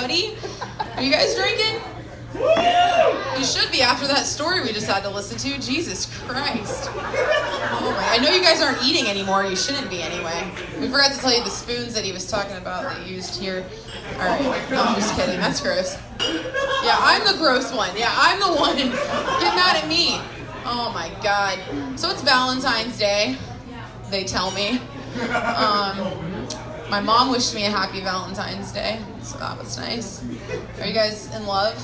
buddy? Are you guys drinking? You should be after that story we just had to listen to. Jesus Christ. Oh my, I know you guys aren't eating anymore. You shouldn't be anyway. We forgot to tell you the spoons that he was talking about that you used here. Alright, no, I'm just kidding. That's gross. Yeah, I'm the gross one. Yeah, I'm the one. Get mad at me. Oh my God. So it's Valentine's Day, they tell me. My mom wished me a happy Valentine's Day, so that was nice. Are you guys in love?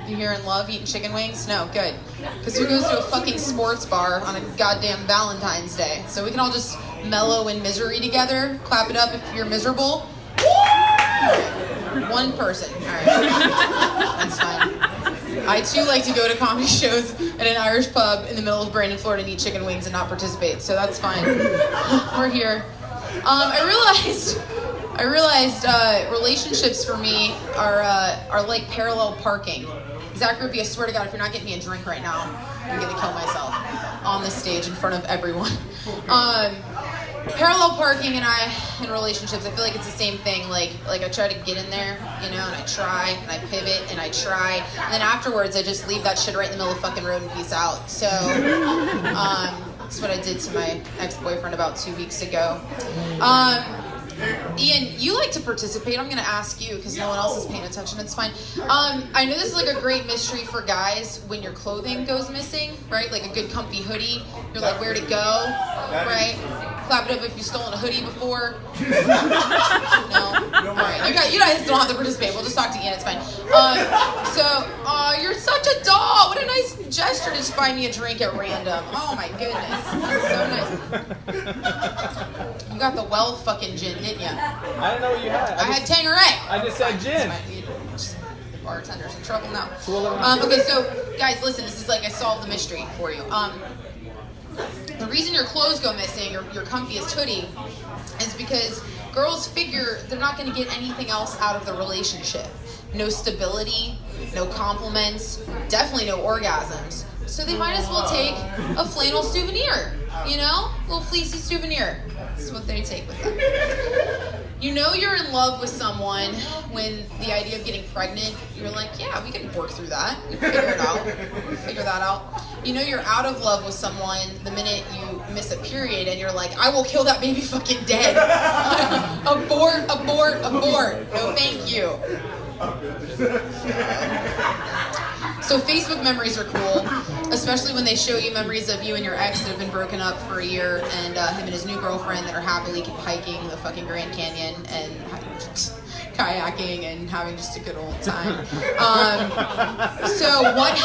You here in love, eating chicken wings? No, good. Because who goes to a fucking sports bar on a goddamn Valentine's Day? So we can all just mellow in misery together. Clap it up if you're miserable. Right. One person. All right. That's fine. I too like to go to comedy shows at an Irish pub in the middle of Brandon, Florida, and eat chicken wings and not participate. So that's fine. We're here. I realized relationships for me are like parallel parking. Zach Ruby, I swear to God, if you're not getting me a drink right now, I'm gonna kill myself on this stage in front of everyone. Parallel parking and relationships, I feel like it's the same thing. Like I try to get in there, and I try and I pivot and I try, and then afterwards I just leave that shit right in the middle of the fucking road and peace out. So that's what I did to my ex-boyfriend about 2 weeks ago. Ian, you like to participate. I'm going to ask you because no one else is paying attention. It's fine. I know this is like a great mystery for guys when your clothing goes missing, right? Like a good comfy hoodie. You're like, where'd it go? Right? Clap it up if you've stolen a hoodie before. No? All right. You guys don't have to participate. We'll just talk to Ian. It's fine. You're such a doll. What a nice gesture to just buy me a drink at random. Oh, my goodness. That's so nice. You got the well fucking gin, didn't you? I don't know what you had. I had Tanqueray. I just said gin. The bartender's in trouble now. Okay, so guys, listen. This is like I solved the mystery for you. The reason your clothes go missing, or your comfiest hoodie, is because girls figure they're not going to get anything else out of the relationship. No stability, no compliments, definitely no orgasms. So they might as well take a flannel souvenir, a little fleecy souvenir. That's what they take with them. You know you're in love with someone when the idea of getting pregnant, you're like, yeah, we can work through that. We can figure it out. Figure that out. You know you're out of love with someone the minute you miss a period and you're like, I will kill that baby fucking dead. Abort, abort, abort. No, thank you. So Facebook memories are cool, especially when they show you memories of you and your ex that have been broken up for a year, and him and his new girlfriend that are happily hiking the fucking Grand Canyon and kayaking and having just a good old time. So what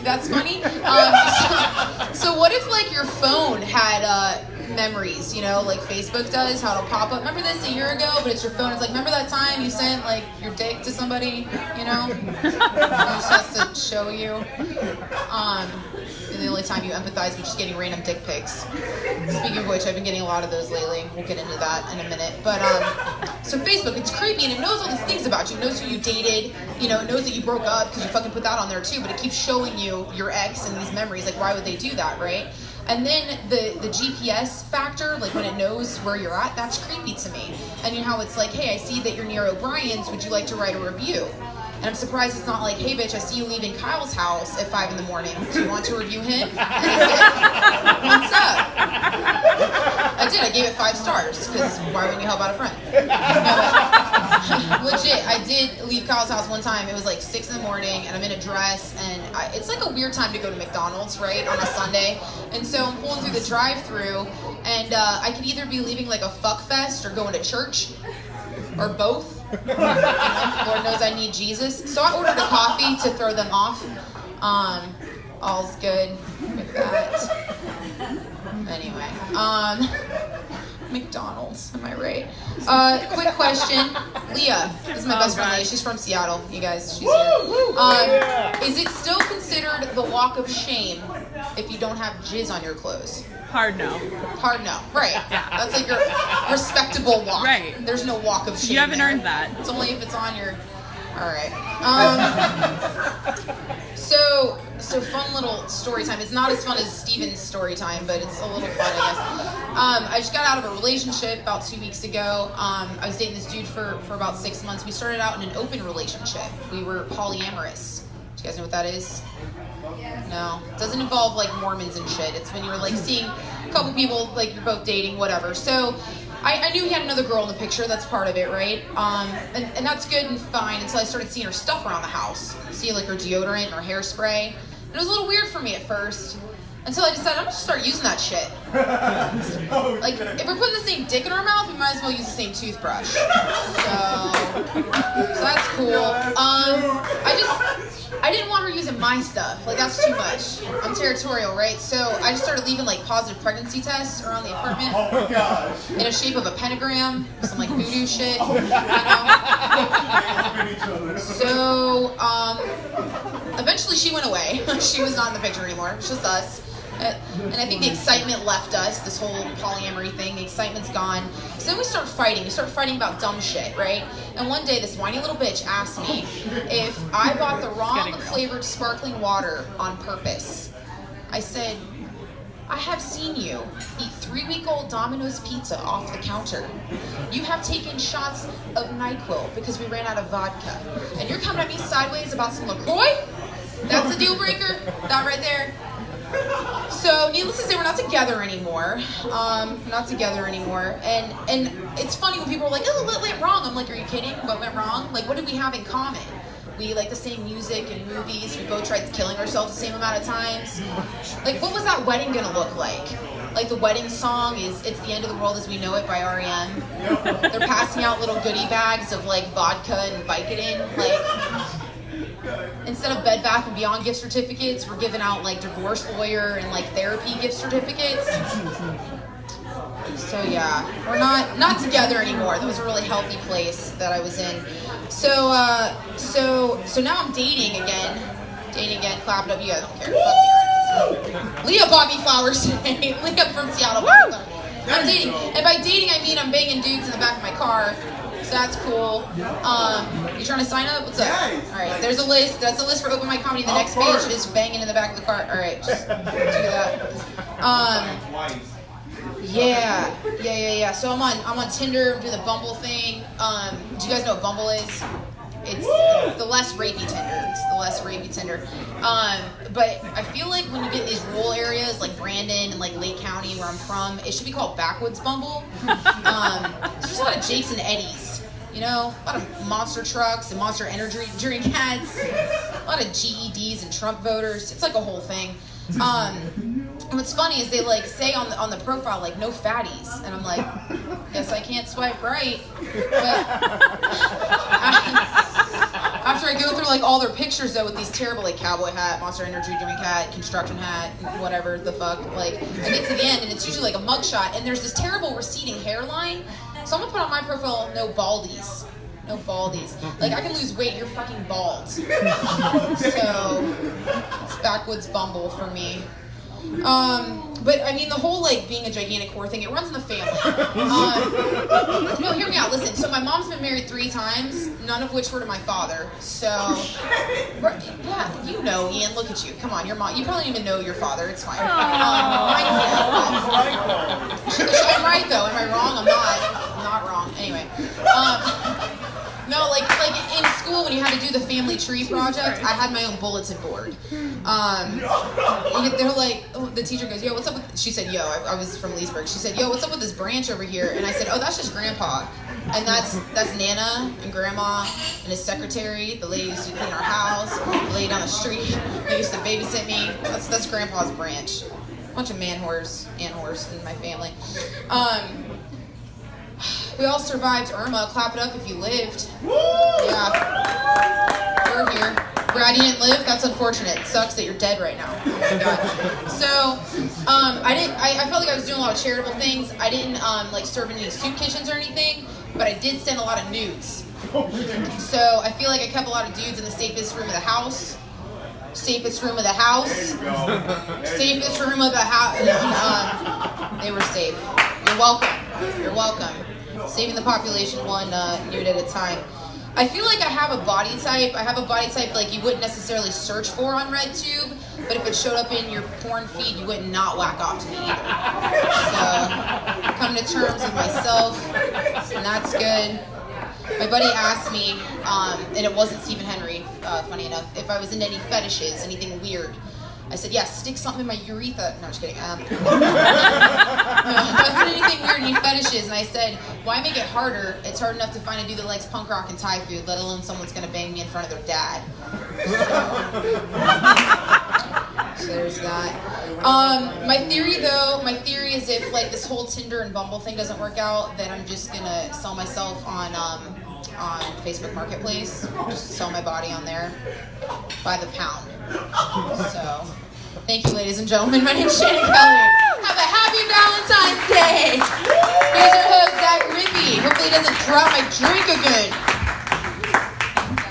that's funny. So what if like your phone had memories, like Facebook does, how it'll pop up. Remember this a year ago, but it's your phone. It's like, remember that time you sent like your dick to somebody, It just has to show you. And the only time you empathize with just getting random dick pics. Speaking of which, I've been getting a lot of those lately. We'll get into that in a minute. But so Facebook, it's creepy and it knows all these things about you. It knows who you dated. It knows that you broke up because you fucking put that on there too. But it keeps showing you your ex and these memories. Like, why would they do that, right? And then the GPS factor, like when it knows where you're at, that's creepy to me. And how it's like, hey, I see that you're near O'Brien's. Would you like to write a review? And I'm surprised it's not like, hey, bitch, I see you leaving Kyle's house at 5 a.m. Do you want to review him? And I said, what's up? I did. I gave it 5 stars because why wouldn't you help out a friend? No, legit, I did leave Kyle's house one time. It was like 6 a.m. and I'm in a dress, and it's like a weird time to go to McDonald's, right, on a Sunday. And so I'm pulling through the drive-thru, and I could either be leaving like a fuck fest or going to church, or both. Lord knows I need Jesus. So I ordered a coffee to throw them off. All's good with that. Anyway, McDonald's, am I right? Quick question. Leah, this is my best friend Leah. She's from Seattle, you guys. She's here. Is it still considered the walk of shame if you don't have jizz on your clothes? Hard no. Hard no. Right. Yeah. That's like your respectable walk. Right. There's no walk of shame. You haven't there. earned that. It's only if it's on your All right. So fun little story time. It's not as fun as Steven's story time, but it's a little fun, I guess. I just got out of a relationship about 2 weeks ago. I was dating this dude for about 6 months. We started out in an open relationship. We were polyamorous. Do you guys know what that is? No. It doesn't involve like Mormons and shit. It's when you're like seeing a couple people, like you're both dating, whatever. So I knew he had another girl in the picture. That's part of it, right? And that's good and fine until I started seeing her stuff around the house. See like her deodorant and her hairspray. And it was a little weird for me at first. Until I decided I'm gonna start using that shit. Like, if we're putting the same dick in our mouth, we might as well use the same toothbrush. So that's cool. I didn't want her using my stuff. Like, that's too much. I'm territorial, right? So I just started leaving like positive pregnancy tests around the apartment. Oh my gosh. In a shape of a pentagram, some like voodoo shit. You know? So eventually she went away. She was not in the picture anymore. It was just us. And I think the excitement left us, this whole polyamory thing, the excitement's gone. So then we start fighting. We start fighting about dumb shit, right? And one day this whiny little bitch asked me if I bought the wrong flavored sparkling water on purpose. I said, I have seen you eat 3-week-old Domino's pizza off the counter. You have taken shots of NyQuil because we ran out of vodka. And you're coming at me sideways about some LaCroix? That's a deal breaker? That right there? So, needless to say, we're not together anymore. And it's funny when people are like, oh, what went wrong? I'm like, are you kidding? What went wrong? Like, what did we have in common? We like the same music and movies. We both tried killing ourselves the same amount of times. Like, what was that wedding gonna look like? Like, the wedding song is It's the End of the World as We Know It by R.E.M. They're passing out little goodie bags of, like, vodka and Vicodin. Like, instead of Bed Bath & Beyond gift certificates, we're giving out like divorce lawyer and like therapy gift certificates. So yeah, we're not together anymore. That was a really healthy place that I was in. So now I'm dating again. Clap it up. You guys don't care. Fuck me, right? Leah bought me flowers today. Leah from Seattle bought me flowers. I'm dating, and by dating I mean I'm banging dudes in the back of my car. So that's cool. You trying to sign up? What's up? All right, there's a list. That's a list for Open Mic Comedy. The next page is banging in the back of the car. All right, just do that. Yeah. So I'm on Tinder. I'm doing the Bumble thing. Do you guys know what Bumble is? It's the less rapey Tinder. But I feel like when you get in these rural areas like Brandon and like Lake County where I'm from, it should be called Backwoods Bumble. There's a lot of Jakes and Eddies. You know, a lot of monster trucks and Monster Energy drink ads, a lot of GEDs and Trump voters. It's like a whole thing. And what's funny is they like say on the profile like no fatties, and I'm like, guess I can't swipe right. But after I go through like all their pictures though with these terrible like cowboy hat, Monster Energy drink hat, construction hat, whatever the fuck, like I get to the end and it's usually like a mugshot and there's this terrible receding hairline. So I'm gonna put on my profile no baldies. Like I can lose weight, you're fucking bald. So it's Backwoods Bumble for me. But I mean the whole like being a gigantic whore thing, it runs in the family. No, hear me out, listen. So my mom's been married 3 times, none of which were to my father. So yeah, you know, Ian, look at you. Come on, your mom, you probably don't even know your father, it's fine. I'm right though, am I wrong? I'm not wrong. Anyway. No, like in school when you had to do the family tree project, I had my own bulletin board. They're like, oh, the teacher goes, yo, what's up with, she said, yo, I was from Leesburg. She said, yo, what's up with this branch over here? And I said, oh, that's just Grandpa. And that's Nana and Grandma and his secretary, the lady used to clean our house, the lady down the street, they used to babysit me. That's Grandpa's branch. A bunch of ant whores in my family. We all survived Irma. Clap it up if you lived. Yeah. We're here. Brad, you didn't live? That's unfortunate. It sucks that you're dead right now. Oh my God. So, I felt like I was doing a lot of charitable things. I didn't, like, serve in any soup kitchens or anything, but I did send a lot of nudes. So, I feel like I kept a lot of dudes in the safest room of the house. Safest room of the house. Safest room of the house. They were safe. You're welcome. Saving the population one nude at a time. I feel like I have a body type. I have a body type like you wouldn't necessarily search for on RedTube, but if it showed up in your porn feed, you would not whack off to me either. So, coming to terms with myself, and that's good. My buddy asked me, and it wasn't Stephen Henry, funny enough, if I was into any fetishes, anything weird. I said, yeah, stick something in my urethra. No, just kidding. No, it wasn't anything weird, any fetishes. And I said, why make it harder? It's hard enough to find a dude that likes punk rock and Thai food, let alone someone's going to bang me in front of their dad. So there's that. My theory is if like this whole Tinder and Bumble thing doesn't work out, then I'm just going to sell myself on Facebook Marketplace. Just sell my body on there by the pound. So, thank you, ladies and gentlemen. My name's Shannon Keller. Have a happy Valentine's Day. Here's your host, Zach Rippey. Hopefully he doesn't drop my drink again.